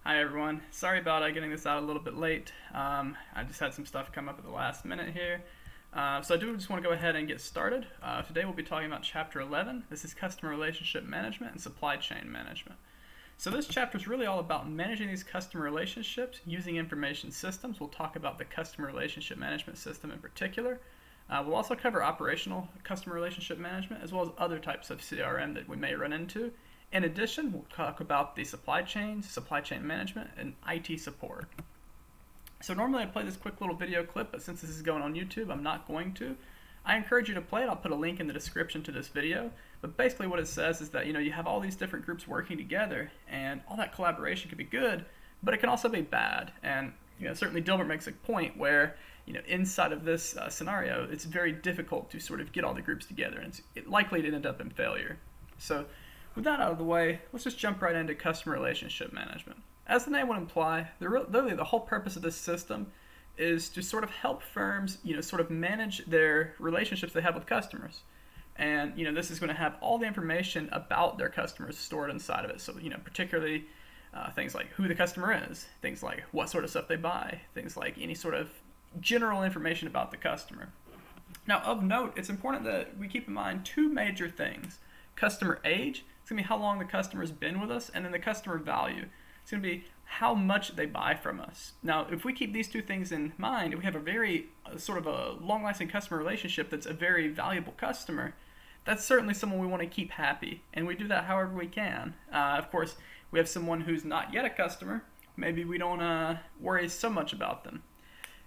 Hi everyone. Sorry about getting this out a little bit late. I just had some stuff come up at the last minute here. So I do just want to go ahead and get started. Today we'll be talking about Chapter 11. This is Customer Relationship Management and Supply Chain Management. So this chapter is really all about managing these customer relationships using information systems. We'll talk about the Customer Relationship Management System in particular. We'll also cover operational customer relationship management as well as other types of CRM that we may run into. In addition, we'll talk about the supply chain management, and IT support. So normally I play this quick little video clip, but since this is going on YouTube, I'm not going to. I encourage you to play it. I'll put a link in the description to this video. But basically what it says is that you have all these different groups working together, and all that collaboration can be good, but it can also be bad. And certainly Dilbert makes a point where inside of this scenario, it's very difficult to sort of get all the groups together, and it's likely to end up in failure. So with that out of the way, let's just jump right into customer relationship management. As the name would imply, literally the whole purpose of this system is to sort of help firms, sort of manage their relationships they have with customers. And, this is going to have all the information about their customers stored inside of it. So, particularly things like who the customer is, things like what sort of stuff they buy, things like any sort of general information about the customer. Now, of note, it's important that we keep in mind two major things. Customer age, it's going to be how long the customer's been with us, and then the customer value. It's going to be how much they buy from us. Now, if we keep these two things in mind, if we have a very sort of a long-lasting customer relationship that's a very valuable customer, that's certainly someone we want to keep happy, and we do that however we can. Of course, we have someone who's not yet a customer. Maybe we don't worry so much about them.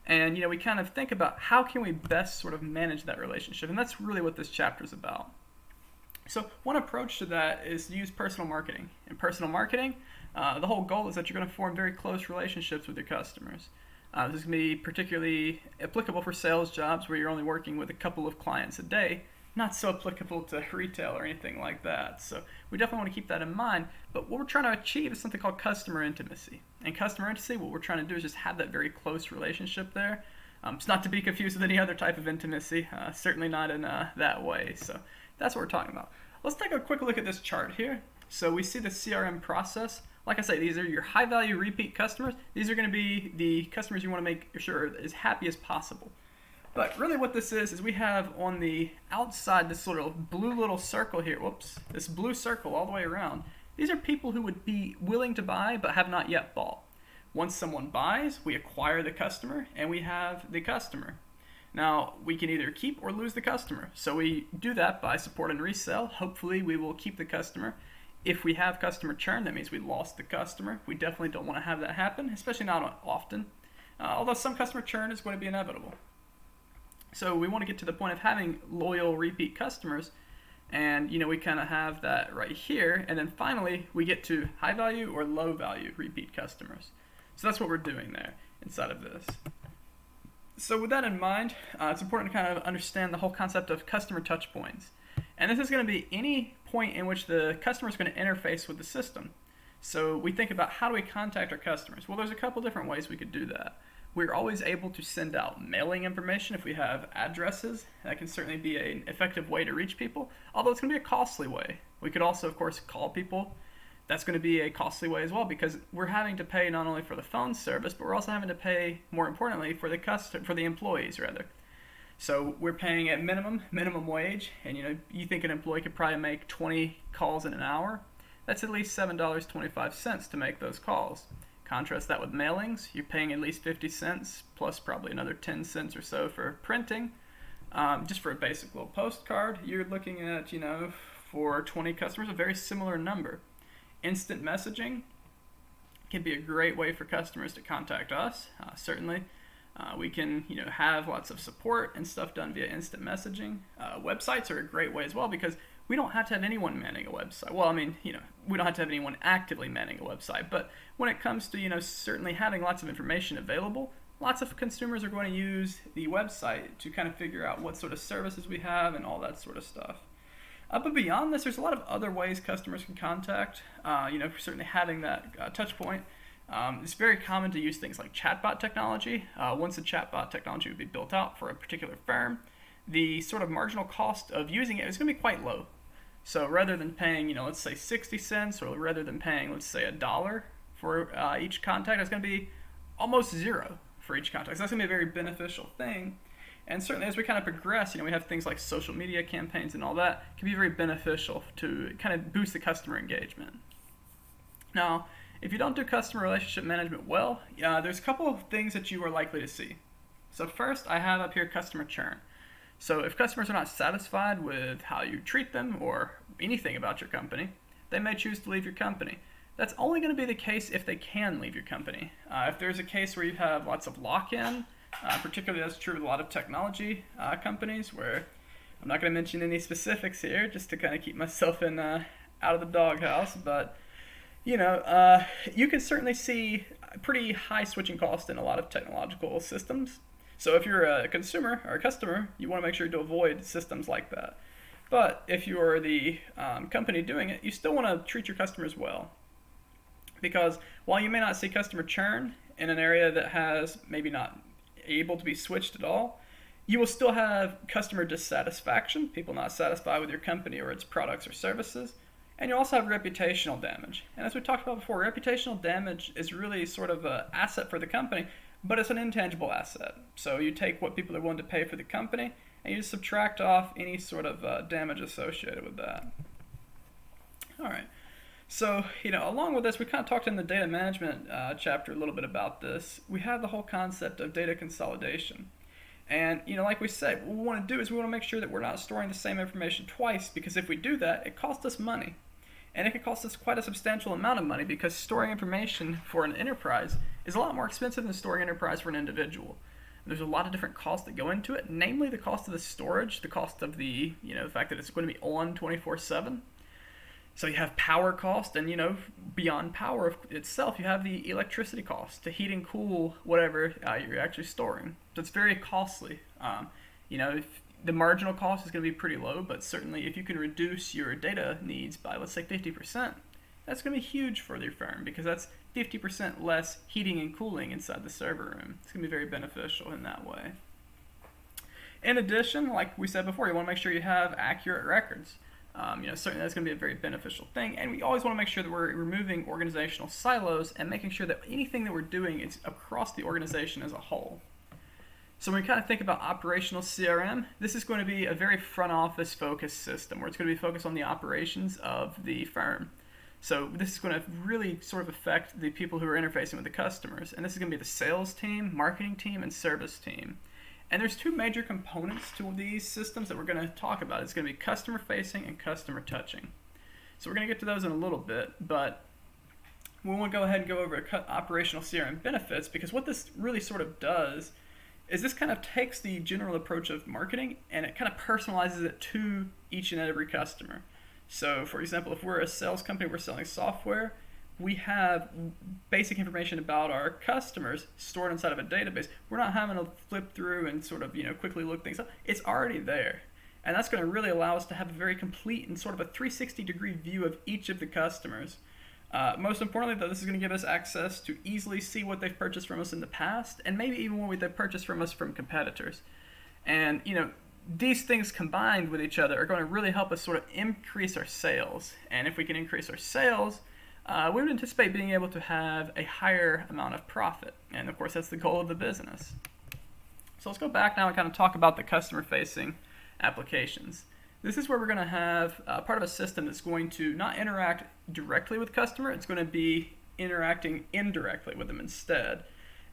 And, we kind of think about how can we best sort of manage that relationship, and that's really what this chapter is about. So one approach to that is to use personal marketing. In personal marketing, the whole goal is that you're going to form very close relationships with your customers. This is going to be particularly applicable for sales jobs where you're only working with a couple of clients a day. Not so applicable to retail or anything like that. So we definitely want to keep that in mind. But what we're trying to achieve is something called customer intimacy. And customer intimacy, what we're trying to do is just have that very close relationship there. It's not to be confused with any other type of intimacy, certainly not in that way. So that's what we're talking about. Let's take a quick look at this chart here. So we see the CRM process. Like I say, these are your high value repeat customers. These are going to be the customers you want to make sure are as happy as possible. But really what this is we have on the outside this sort of blue little circle here, this blue circle all the way around. These are people who would be willing to buy but have not yet bought. Once someone buys, we acquire the customer and we have the customer. Now, we can either keep or lose the customer. So we do that by support and resell. Hopefully, we will keep the customer. If we have customer churn, that means we lost the customer. We definitely don't want to have that happen, especially not often. Although some customer churn is going to be inevitable. So we want to get to the point of having loyal repeat customers. And, we kind of have that right here. And then finally, we get to high value or low value repeat customers. So that's what we're doing there inside of this. So with that in mind, it's important to kind of understand the whole concept of customer touch points. And this is going to be any point in which the customer is going to interface with the system. So we think about how do we contact our customers? Well, there's a couple different ways we could do that. We're always able to send out mailing information if we have addresses. That can certainly be an effective way to reach people, although it's going to be a costly way. We could also, of course, call people. That's going to be a costly way as well because we're having to pay not only for the phone service, but we're also having to pay, more importantly, for the employees rather. So we're paying at minimum wage, and you think an employee could probably make 20 calls in an hour. That's at least $7.25 to make those calls. Contrast that with mailings, you're paying at least 50 cents plus probably another 10 cents or so for printing. Just for a basic little postcard, you're looking at, for 20 customers, a very similar number. Instant messaging can be a great way for customers to contact us. Certainly, we can have lots of support and stuff done via instant messaging. Websites are a great way as well because we don't have to have anyone manning a website. Well, we don't have to have anyone actively manning a website, but when it comes to certainly having lots of information available, lots of consumers are going to use the website to kind of figure out what sort of services we have and all that sort of stuff. But beyond this, there's a lot of other ways customers can contact. Certainly having that touch point. It's very common to use things like chatbot technology. Once the chatbot technology would be built out for a particular firm, the sort of marginal cost of using it is going to be quite low. So rather than paying, let's say 60 cents, or rather than paying, let's say $1 for each contact. It's going to be almost zero for each contact. So that's going to be a very beneficial thing. And certainly as we kind of progress, we have things like social media campaigns and all that can be very beneficial to kind of boost the customer engagement. Now, if you don't do customer relationship management well, there's a couple of things that you are likely to see. So first, I have up here customer churn. So if customers are not satisfied with how you treat them or anything about your company, they may choose to leave your company. That's only going to be the case if they can leave your company. If there's a case where you have lots of lock-in, particularly that's true with a lot of technology companies, where I'm not going to mention any specifics here just to kind of keep myself in out of the doghouse, but you can certainly see pretty high switching costs in a lot of technological systems. So if you're a consumer or a customer, you want to make sure to avoid systems like that. But if you're the company doing it, you still want to treat your customers well. Because while you may not see customer churn in an area that has maybe not able to be switched at all, you will still have customer dissatisfaction, people not satisfied with your company or its products or services, and you also have reputational damage. And as we talked about before, reputational damage is really sort of an asset for the company, but it's an intangible asset. So you take what people are willing to pay for the company, and you just subtract off any sort of damage associated with that. All right. So, along with this, we kind of talked in the data management chapter a little bit about this. We have the whole concept of data consolidation. And, like we said, what we want to do is we want to make sure that we're not storing the same information twice, because if we do that, it costs us money. And it can cost us quite a substantial amount of money, because storing information for an enterprise is a lot more expensive than storing enterprise for an individual. There's a lot of different costs that go into it, namely the cost of the storage, the cost of the fact that it's going to be on 24/7. So you have power cost, and beyond power itself, you have the electricity cost to heat and cool whatever you're actually storing. So it's very costly. If the marginal cost is going to be pretty low, but certainly if you can reduce your data needs by, let's say, 50%, that's going to be huge for your firm, because that's 50% less heating and cooling inside the server room. It's going to be very beneficial in that way. In addition, like we said before, you want to make sure you have accurate records. Certainly that's going to be a very beneficial thing, and we always want to make sure that we're removing organizational silos and making sure that anything that we're doing is across the organization as a whole. So when we kind of think about operational CRM, this is going to be a very front office focused system where it's going to be focused on the operations of the firm. So this is going to really sort of affect the people who are interfacing with the customers, and this is going to be the sales team, marketing team, and service team. And there's two major components to these systems that we're going to talk about. It's going to be customer facing and customer touching. So we're going to get to those in a little bit, but we want to go ahead and go over operational CRM benefits, because what this really sort of does is this kind of takes the general approach of marketing and it kind of personalizes it to each and every customer. So for example, if we're a sales company, we're selling software, we have basic information about our customers stored inside of a database. We're not having to flip through and sort of quickly look things up. It's already there. And that's going to really allow us to have a very complete and sort of a 360-degree view of each of the customers. Most importantly, though, this is going to give us access to easily see what they've purchased from us in the past, and maybe even what they've purchased from us from competitors. And these things combined with each other are going to really help us sort of increase our sales. And if we can increase our sales, we would anticipate being able to have a higher amount of profit. And of course, that's the goal of the business. So let's go back now and kind of talk about the customer-facing applications. This is where we're going to have part of a system that's going to not interact directly with customer, it's going to be interacting indirectly with them instead.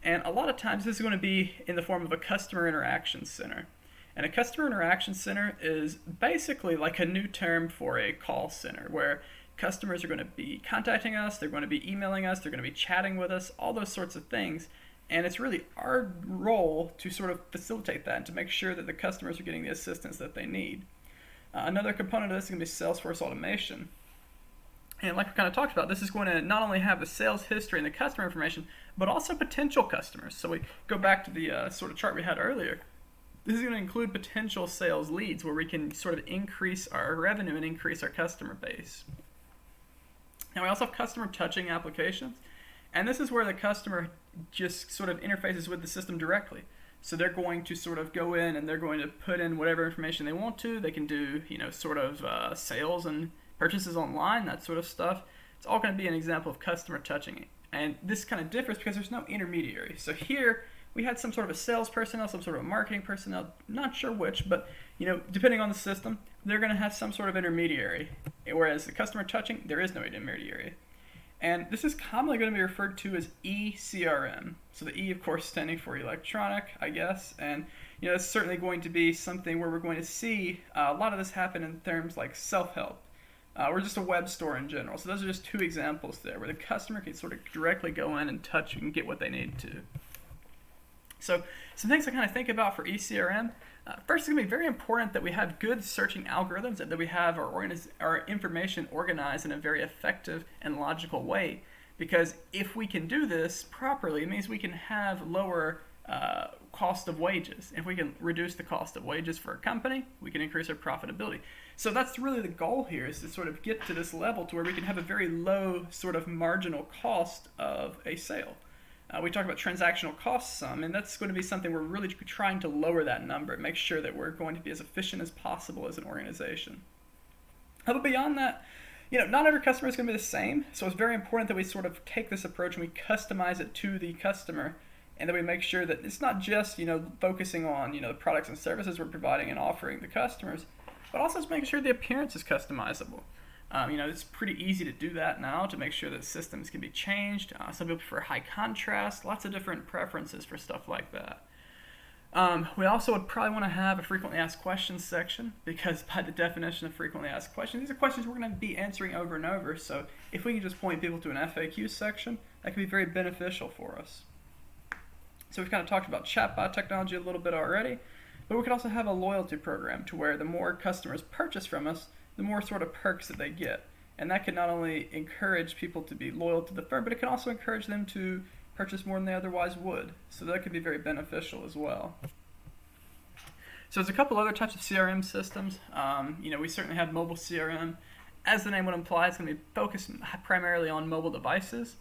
And a lot of times this is going to be in the form of a customer interaction center. And a customer interaction center is basically like a new term for a call center, where customers are going to be contacting us, they're going to be emailing us, they're going to be chatting with us, all those sorts of things. And it's really our role to sort of facilitate that and to make sure that the customers are getting the assistance that they need. Another component of this is going to be Salesforce Automation. And like we kind of talked about, this is going to not only have the sales history and the customer information, but also potential customers. So we go back to the sort of chart we had earlier. This is going to include potential sales leads where we can sort of increase our revenue and increase our customer base. Now we also have customer touching applications. And this is where the customer just sort of interfaces with the system directly. So they're going to sort of go in and they're going to put in whatever information they want to. They can do, sort of sales and purchases online, that sort of stuff. It's all going to be an example of customer touching And this kind of differs because there's no intermediary. So here we had some sort of a sales personnel, some sort of a marketing personnel, not sure which, but depending on the system, they're going to have some sort of intermediary. Whereas the customer touching, there is no intermediary. And this is commonly going to be referred to as eCRM. So the E, of course, standing for electronic, I guess. And it's certainly going to be something where we're going to see a lot of this happen in terms like self-help. Or just a web store in general. So those are just two examples there where the customer can sort of directly go in and touch and get what they need to. So some things to kind of think about for eCRM. First, it's going to be very important that we have good searching algorithms and that we have our information organized in a very effective and logical way. Because if we can do this properly, it means we can have lower cost of wages. If we can reduce the cost of wages for a company, we can increase our profitability. So that's really the goal here, is to sort of get to this level to where we can have a very low sort of marginal cost of a sale. We talk about transactional cost sum, and that's going to be something we're really trying to lower that number, make sure that we're going to be as efficient as possible as an organization. But beyond that, not every customer is going to be the same, so it's very important that we sort of take this approach and we customize it to the customer, and that we make sure that it's not just focusing on the products and services we're providing and offering the customers, but also just making sure the appearance is customizable. It's pretty easy to do that now, to make sure that systems can be changed. Some people prefer high contrast, lots of different preferences for stuff like that. We also would probably want to have a frequently asked questions section, because by the definition of frequently asked questions, these are questions we're going to be answering over and over. So if we can just point people to an FAQ section, that can be very beneficial for us. So we've kind of talked about chatbot technology a little bit already, but we could also have a loyalty program to where the more customers purchase from us, the more sort of perks that they get. And that can not only encourage people to be loyal to the firm, but it can also encourage them to purchase more than they otherwise would. So that could be very beneficial as well. So there's a couple other types of CRM systems. We certainly have mobile CRM. As the name would imply, it's going to be focused primarily on mobile devices.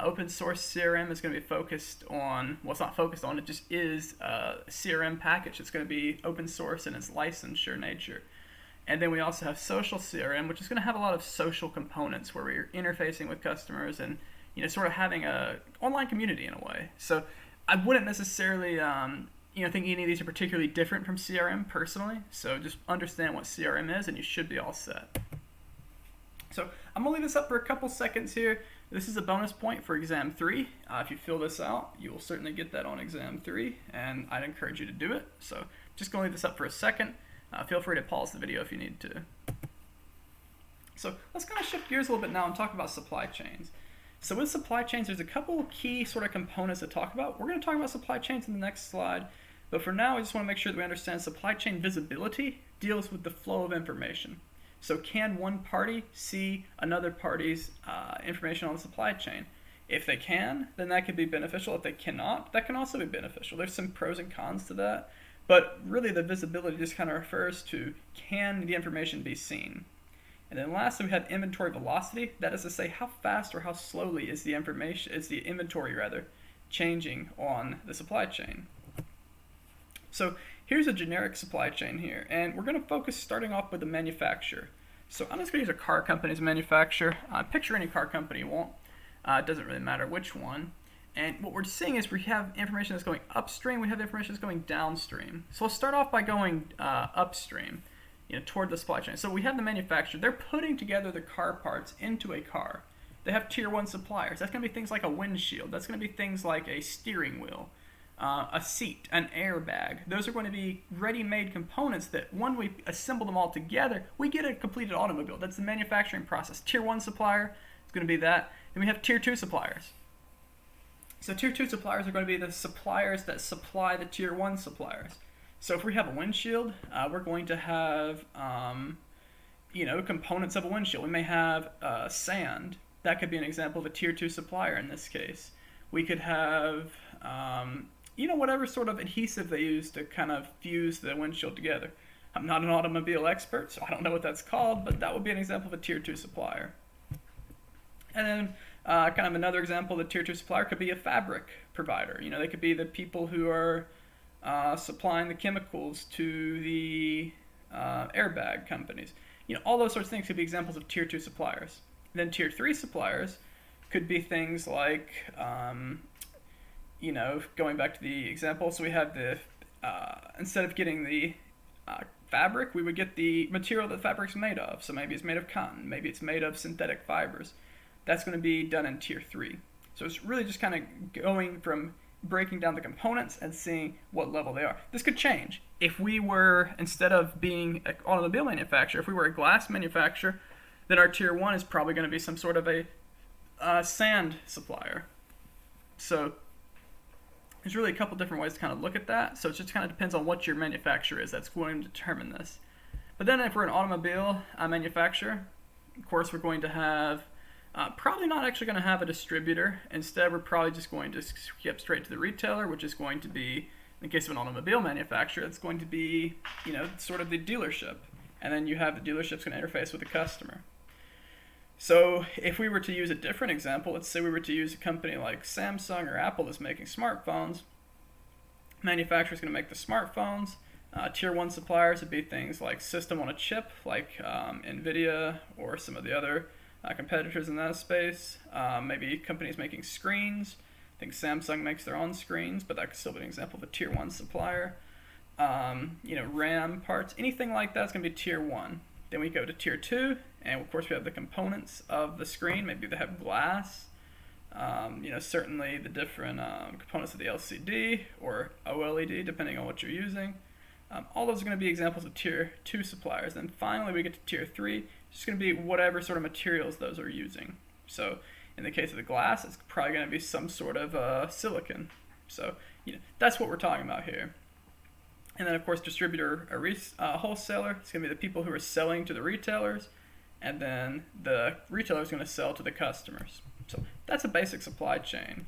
Open source CRM is going to be focused on, well, it's not focused on, it just is a CRM package. It's going to be open source in its licensure nature. And then we also have social CRM, which is going to have a lot of social components where we're interfacing with customers and sort of having a online community in a way. So I wouldn't necessarily think any of these are particularly different from CRM personally. So just understand what CRM is and you should be all set. So I'm going to leave this up for a couple seconds here. This is a bonus point for exam 3. If you fill this out, you will certainly get that on exam 3, and I'd encourage you to do it. So just going to leave this up for a second. Feel free to pause the video if you need to. So let's kind of shift gears a little bit now and talk about supply chains. So with supply chains, there's a couple key sort of components to talk about. We're going to talk about supply chains in the next slide, but for now, I just want to make sure that we understand supply chain visibility deals with the flow of information. So can one party see another party's information on the supply chain? If they can, then that could be beneficial. If they cannot, that can also be beneficial. There's some pros and cons to that. But really the visibility just kind of refers to, can the information be seen? And then lastly, we have inventory velocity. That is to say, how fast or how slowly is the inventory changing on the supply chain. So here's a generic supply chain here, and we're going to focus starting off with the manufacturer. So I'm just going to use a car company as a manufacturer. Picture any car company you want. It doesn't really matter which one. And what we're seeing is we have information that's going upstream, we have information that's going downstream. So let's start off by going upstream, toward the supply chain. So we have the manufacturer. They're putting together the car parts into a car. They have tier 1 suppliers. That's going to be things like a windshield. That's going to be things like a steering wheel, a seat, an airbag. Those are going to be ready-made components that when we assemble them all together, we get a completed automobile. That's the manufacturing process. Tier 1 supplier is going to be that. Then we have tier 2 suppliers. So tier 2 suppliers are going to be the suppliers that supply the tier 1 suppliers. So if we have a windshield, we're going to have components of a windshield. We may have sand. That could be an example of a tier 2 supplier in this case. We could have whatever sort of adhesive they use to kind of fuse the windshield together. I'm not an automobile expert, so I don't know what that's called, but that would be an example of a tier 2 supplier. And then kind of another example of a tier 2 supplier could be a fabric provider. They could be the people who are supplying the chemicals to the airbag companies. All those sorts of things could be examples of tier 2 suppliers. Then tier 3 suppliers could be things like, going back to the example, so we have the, instead of getting the fabric, we would get the material that the fabric's made of. So maybe it's made of cotton, maybe it's made of synthetic fibers. That's going to be done in tier 3. So it's really just kind of going from breaking down the components and seeing what level they are. This could change. If we were, instead of being an automobile manufacturer, if we were a glass manufacturer, then our tier 1 is probably going to be some sort of a sand supplier. So there's really a couple different ways to kind of look at that. So it just kind of depends on what your manufacturer is that's going to determine this. But then if we're an automobile manufacturer, of course we're going to have probably not actually going to have a distributor. Instead, we're probably just going to skip straight to the retailer, which is going to be, in the case of an automobile manufacturer, it's going to be, sort of the dealership. And then you have the dealership's going to interface with the customer. So if we were to use a different example, let's say we were to use a company like Samsung or Apple that's making smartphones. Manufacturer's going to make the smartphones. Tier 1 suppliers would be things like system on a chip, like NVIDIA or some of the other competitors in that space. Maybe companies making screens. I think Samsung makes their own screens, but that could still be an example of a tier 1 supplier. RAM parts, anything like that's going to be tier 1. Then we go to tier 2, and of course we have the components of the screen. Maybe they have glass. Certainly the different components of the LCD or OLED, depending on what you're using. All those are going to be examples of tier 2 suppliers. Then finally we get to tier 3. It's just going to be whatever sort of materials those are using. So in the case of the glass, it's probably going to be some sort of silicon. So that's what we're talking about here. And then, of course, distributor or wholesaler, it's going to be the people who are selling to the retailers, and then the retailer is going to sell to the customers. So that's a basic supply chain.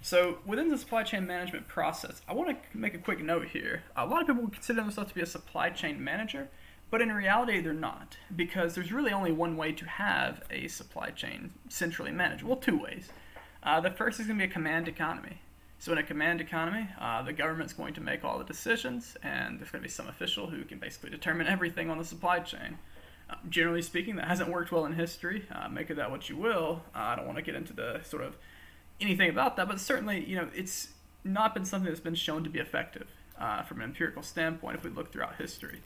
So within the supply chain management process, I want to make a quick note here. A lot of people would consider themselves to be a supply chain manager, but in reality, they're not, because there's really only one way to have a supply chain centrally managed. Well, two ways. The first is going to be a command economy. So in a command economy, the government's going to make all the decisions, and there's going to be some official who can basically determine everything on the supply chain. Generally speaking, that hasn't worked well in history. Make of that what you will. I don't want to get into the sort of anything about that, but certainly, it's not been something that's been shown to be effective from an empirical standpoint if we look throughout history.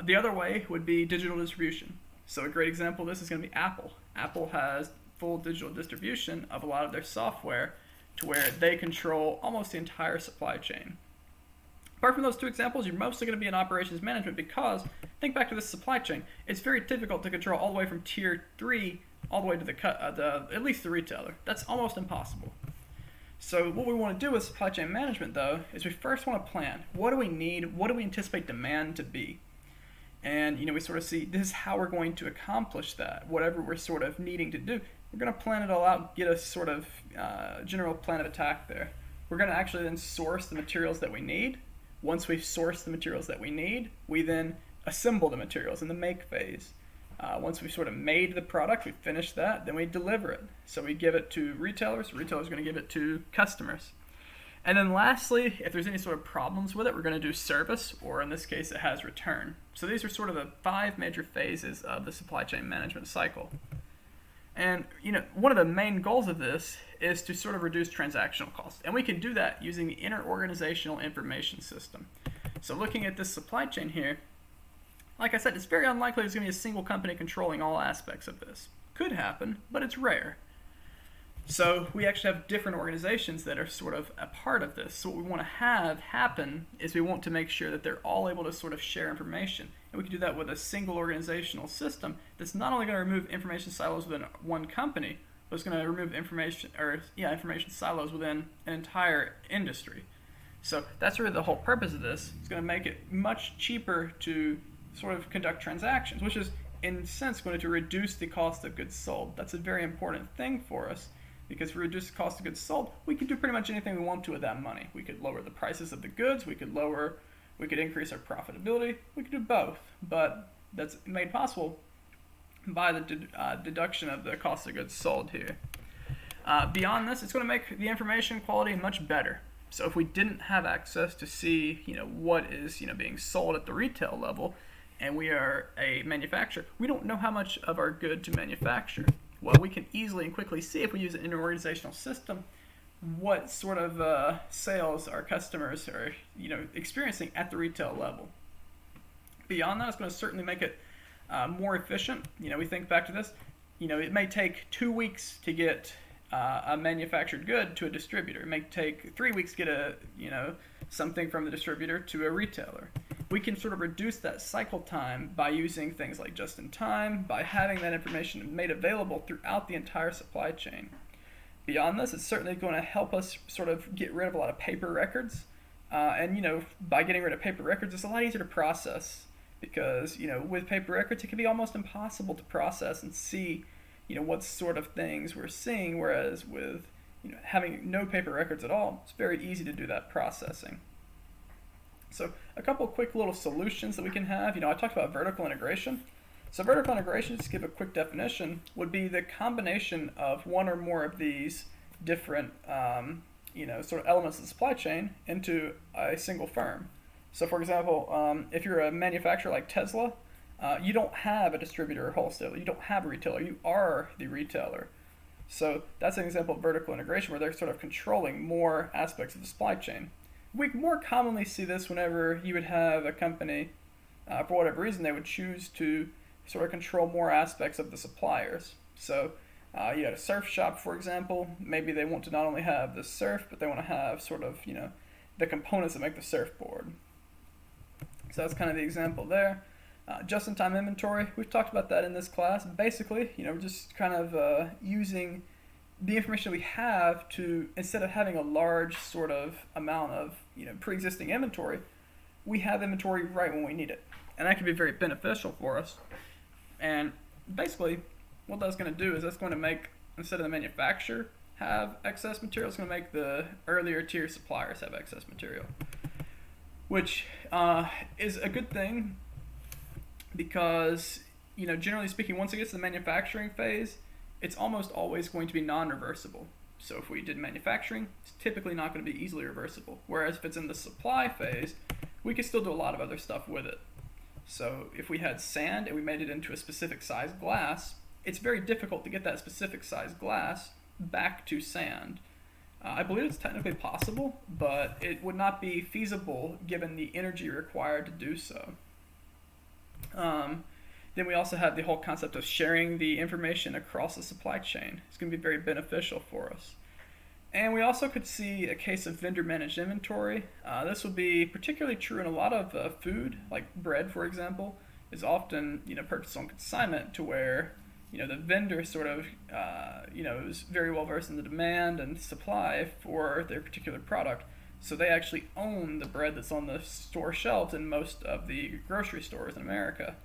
The other way would be digital distribution. So a great example of this is going to be Apple. Apple has full digital distribution of a lot of their software to where they control almost the entire supply chain. Apart from those two examples, you're mostly going to be in operations management because, think back to this supply chain, it's very difficult to control all the way from tier 3 all the way to at least the retailer. That's almost impossible. So what we want to do with supply chain management, though, is we first want to plan. What do we need? What do we anticipate demand to be? And, we sort of see this is how we're going to accomplish that. Whatever we're sort of needing to do, we're going to plan it all out, get a sort of general plan of attack there. We're going to actually then source the materials that we need. Once we've sourced the materials that we need, we then assemble the materials in the make phase. Once we've sort of made the product, we finish that, then we deliver it. So we give it to retailers. Retailers are going to give it to customers. And then lastly, if there's any sort of problems with it, we're going to do service, or in this case, it has return. So these are sort of the 5 major phases of the supply chain management cycle. And, one of the main goals of this is to sort of reduce transactional costs. And we can do that using the interorganizational information system. So looking at this supply chain here, like I said, it's very unlikely there's going to be a single company controlling all aspects of this. Could happen, but it's rare. So we actually have different organizations that are sort of a part of this. So what we want to have happen is we want to make sure that they're all able to sort of share information. And we can do that with a single organizational system that's not only going to remove information silos within one company, but it's going to remove information silos within an entire industry. So that's really the whole purpose of this. It's going to make it much cheaper to sort of conduct transactions, which is in a sense going to reduce the cost of goods sold. That's a very important thing for us. Because if we reduce the cost of goods sold, we can do pretty much anything we want to with that money. We could lower the prices of the goods, we could increase our profitability, we could do both. But that's made possible by the deduction of the cost of goods sold here. Beyond this, it's going to make the information quality much better. So if we didn't have access to see, what is, being sold at the retail level, and we are a manufacturer, we don't know how much of our good to manufacture. Well, we can easily and quickly see if we use an interorganizational system what sort of sales our customers are experiencing at the retail level. Beyond that, it's going to certainly make it more efficient. We think back to this. It may take 2 weeks to get a manufactured good to a distributor. It may take 3 weeks to get something from the distributor to a retailer. We can sort of reduce that cycle time by using things like just-in-time, by having that information made available throughout the entire supply chain. Beyond this, it's certainly going to help us sort of get rid of a lot of paper records. By getting rid of paper records, it's a lot easier to process because, with paper records, it can be almost impossible to process and see, what sort of things we're seeing, whereas with, having no paper records at all, it's very easy to do that processing. So a couple quick little solutions that we can have. I talked about vertical integration. So vertical integration, just to give a quick definition, would be the combination of one or more of these different sort of elements of the supply chain into a single firm. So for example, if you're a manufacturer like Tesla, you don't have a distributor or wholesaler. You don't have a retailer. You are the retailer. So that's an example of vertical integration where they're sort of controlling more aspects of the supply chain. We more commonly see this whenever you would have a company, for whatever reason, they would choose to sort of control more aspects of the suppliers. So you had a surf shop, for example. Maybe they want to not only have the surf, but they want to have sort of, the components that make the surfboard. So that's kind of the example there. Just-in-time inventory, we've talked about that in this class. Basically, just kind of using the information we have to, instead of having a large sort of amount of pre-existing inventory, we have inventory right when we need it. And that can be very beneficial for us. And basically, what that's going to do is that's going to make, instead of the manufacturer have excess material, it's going to make the earlier tier suppliers have excess material, which is a good thing because, generally speaking, once it gets to the manufacturing phase, it's almost always going to be non-reversible. So if we did manufacturing, it's typically not going to be easily reversible. Whereas if it's in the supply phase, we could still do a lot of other stuff with it. So if we had sand and we made it into a specific size glass, it's very difficult to get that specific size glass back to sand. I believe it's technically possible, but it would not be feasible given the energy required to do so. Then we also have the whole concept of sharing the information across the supply chain. It's going to be very beneficial for us. And we also could see a case of vendor-managed inventory. This would be particularly true in a lot of food, like bread, for example, is often purchased on consignment, to where the vendor sort of is very well versed in the demand and supply for their particular product. So they actually own the bread that's on the store shelves in most of the grocery stores in America.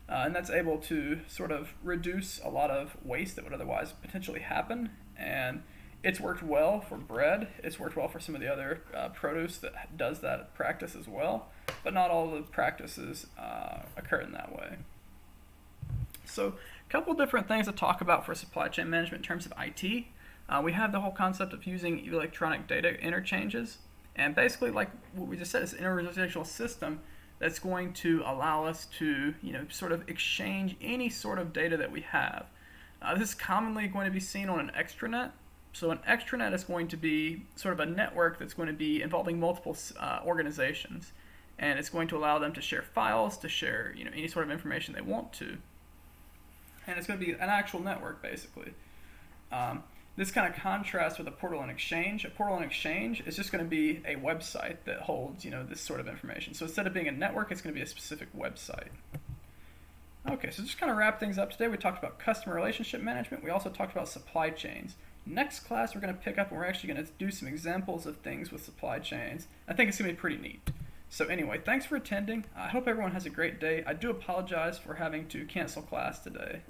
And that's able to sort of reduce a lot of waste that would otherwise potentially happen. And it's worked well for bread. It's worked well for some of the other produce that does that practice as well. But not all the practices occur in that way. So a couple different things to talk about for supply chain management in terms of IT. We have the whole concept of using electronic data interchanges. And basically, like what we just said, it's an interorganizational system that's going to allow us to, sort of exchange any sort of data that we have. This is commonly going to be seen on an extranet. So an extranet is going to be sort of a network that's going to be involving multiple organizations. And it's going to allow them to share files, to share, any sort of information they want to. And it's going to be an actual network, basically. This kind of contrasts with a portal and exchange. A portal and exchange is just going to be a website that holds, this sort of information. So instead of being a network, it's going to be a specific website. Okay, so just kind of wrap things up today. We talked about customer relationship management. We also talked about supply chains. Next class, we're going to pick up and we're actually going to do some examples of things with supply chains. I think it's going to be pretty neat. So anyway, thanks for attending. I hope everyone has a great day. I do apologize for having to cancel class today.